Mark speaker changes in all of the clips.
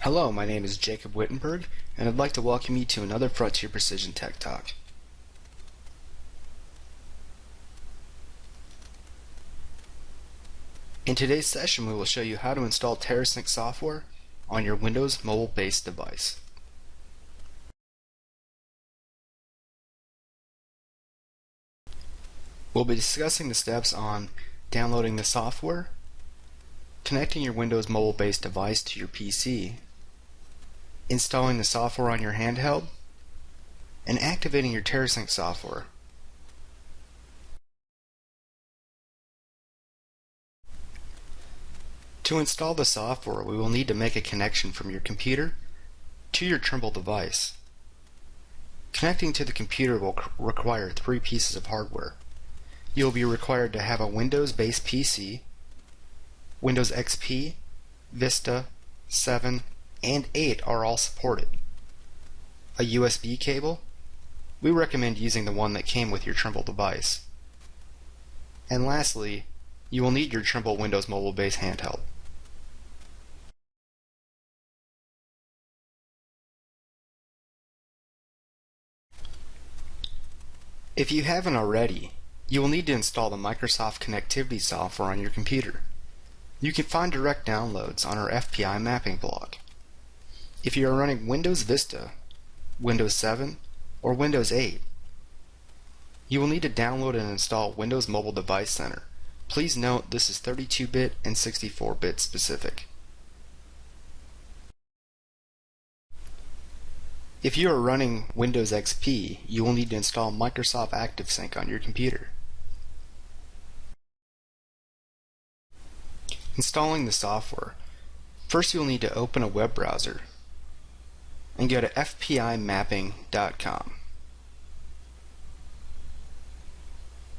Speaker 1: Hello, my name is Jacob Wittenberg, and I'd like to welcome you to another Frontier Precision Tech Talk. In today's session, we will show you how to install TerraSync software on your Windows mobile-based device. We'll be discussing the steps on downloading the software, connecting your Windows mobile-based device to your PC, installing the software on your handheld, and activating your TerraSync software. To install the software, we will need to make a connection from your computer to your Trimble device. Connecting to the computer will require three pieces of hardware. You'll be required to have a Windows-based PC, Windows XP, Vista, 7, and 8 are all supported. A USB cable. We recommend using the one that came with your Trimble device. And lastly, you will need your Trimble Windows mobile-based handheld. If you haven't already, you will need to install the Microsoft Connectivity software on your computer. You can find direct downloads on our FPI mapping blog. If you are running Windows Vista, Windows 7, or Windows 8, you will need to download and install Windows Mobile Device Center. Please note this is 32-bit and 64-bit specific. If you are running Windows XP, you will need to install Microsoft ActiveSync on your computer. Installing the software. First, you'll need to open a web browser and go to fpimapping.com.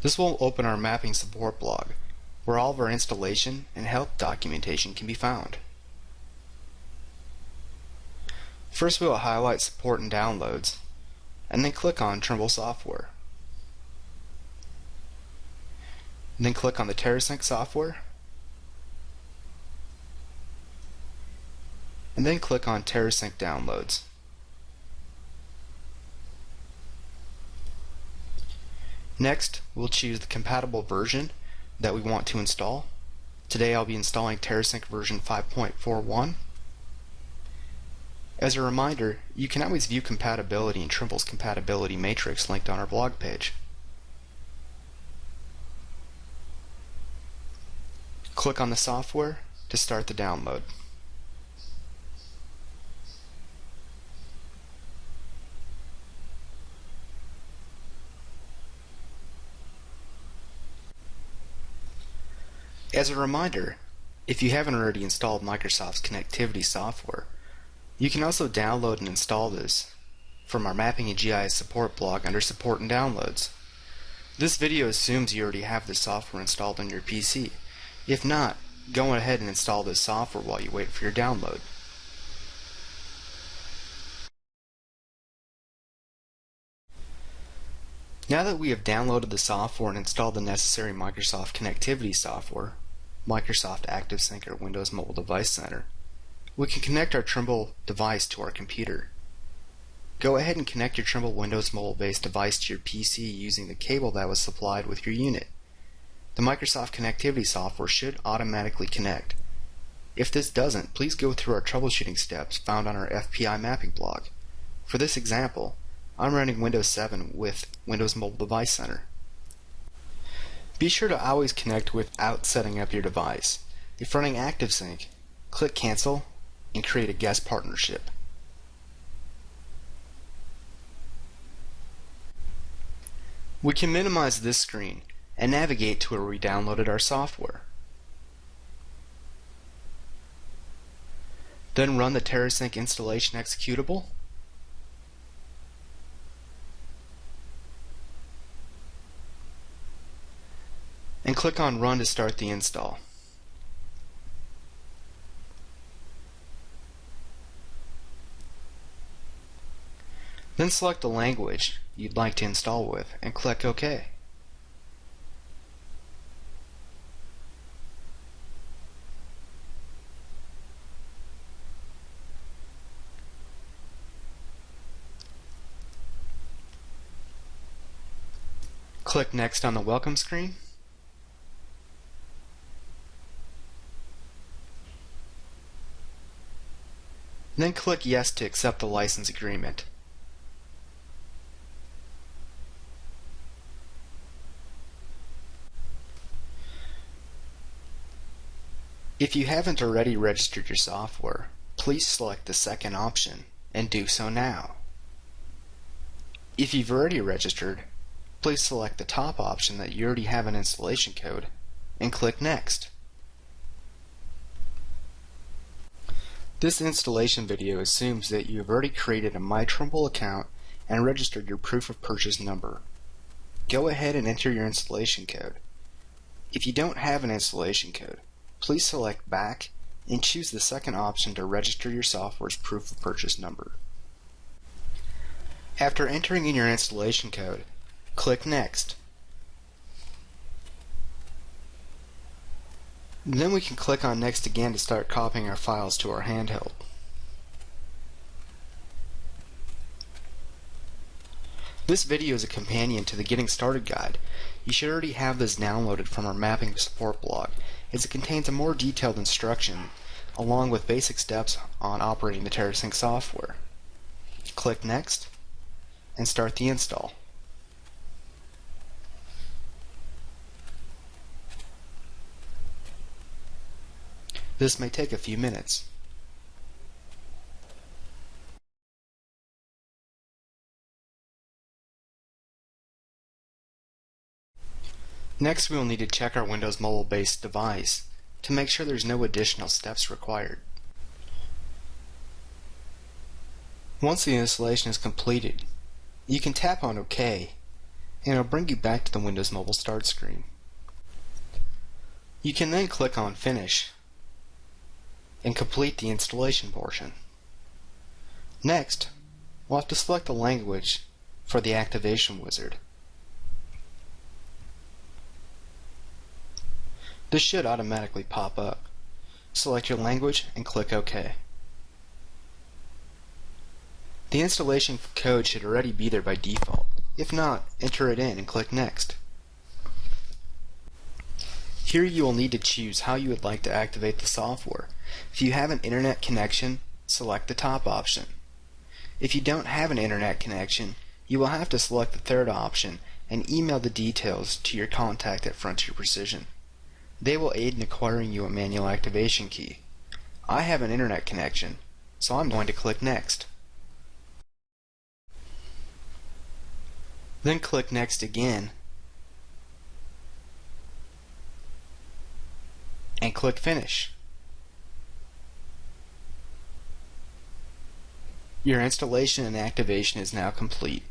Speaker 1: This will open our mapping support blog, where all of our installation and help documentation can be found. First, we will highlight Support and Downloads, and then click on Trimble Software. Then click on the TerraSync software, and then click on TerraSync Downloads. Next, we'll choose the compatible version that we want to install. Today I'll be installing TerraSync version 5.41. As a reminder, you can always view compatibility in Trimble's compatibility matrix linked on our blog page. Click on the software to start the download. As a reminder, if you haven't already installed Microsoft's Connectivity software, you can also download and install this from our Mapping and GIS support blog under Support and Downloads. This video assumes you already have this software installed on your PC. If not, go ahead and install this software while you wait for your download. Now that we have downloaded the software and installed the necessary Microsoft Connectivity software, Microsoft ActiveSync or Windows Mobile Device Center, we can connect our Trimble device to our computer. Go ahead and connect your Trimble Windows mobile-based device to your PC using the cable that was supplied with your unit. The Microsoft Connectivity software should automatically connect. If this doesn't, please go through our troubleshooting steps found on our FPI mapping blog. For this example, I'm running Windows 7 with Windows Mobile Device Center. Be sure to always connect without setting up your device. If running ActiveSync, click Cancel and create a guest partnership. We can minimize this screen and navigate to where we downloaded our software. Then run the TerraSync installation executable. And click on Run to start the install. Then select the language you'd like to install with and click OK. Click Next on the welcome screen. Then click Yes to accept the license agreement. If you haven't already registered your software, please select the second option and do so now. If you've already registered, please select the top option that you already have an installation code and click Next. This installation video assumes that you have already created a Trimble account and registered your proof of purchase number. Go ahead and enter your installation code. If you don't have an installation code, please select Back and choose the second option to register your software's proof of purchase number. After entering in your installation code, click Next. Then we can click on Next again to start copying our files to our handheld. This video is a companion to the Getting Started guide. You should already have this downloaded from our mapping support blog, as it contains a more detailed instruction along with basic steps on operating the TerraSync software. Click Next and start the install. This may take a few minutes. Next, we will need to check our Windows mobile-based device to make sure there's no additional steps required. Once the installation is completed, you can tap on OK and it'll bring you back to the Windows Mobile Start screen. You can then click on Finish and complete the installation portion. Next, we'll have to select the language for the activation wizard. This should automatically pop up. Select your language and click OK. The installation code should already be there by default. If not, enter it in and click Next. Here you will need to choose how you would like to activate the software. If you have an internet connection, select the top option. If you don't have an internet connection, you will have to select the third option and email the details to your contact at Frontier Precision. They will aid in acquiring you a manual activation key. I have an internet connection, so I'm going to click Next. Then click Next again and click Finish. Your installation and activation is now complete.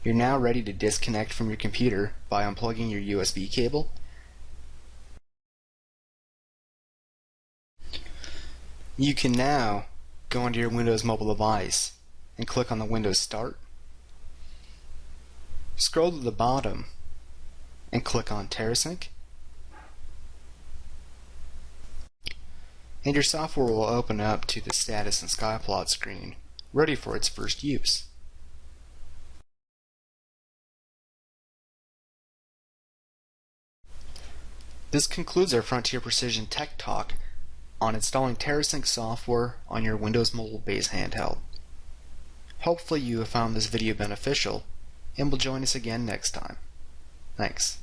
Speaker 1: You're now ready to disconnect from your computer by unplugging your USB cable. You can now go onto your Windows mobile device and click on the Windows Start. Scroll to the bottom and click on TerraSync. And your software will open up to the status and skyplot screen, ready for its first use. This concludes our Frontier Precision Tech Talk on installing TerraSync software on your Windows mobile-based handheld. Hopefully you have found this video beneficial and will join us again next time. Thanks.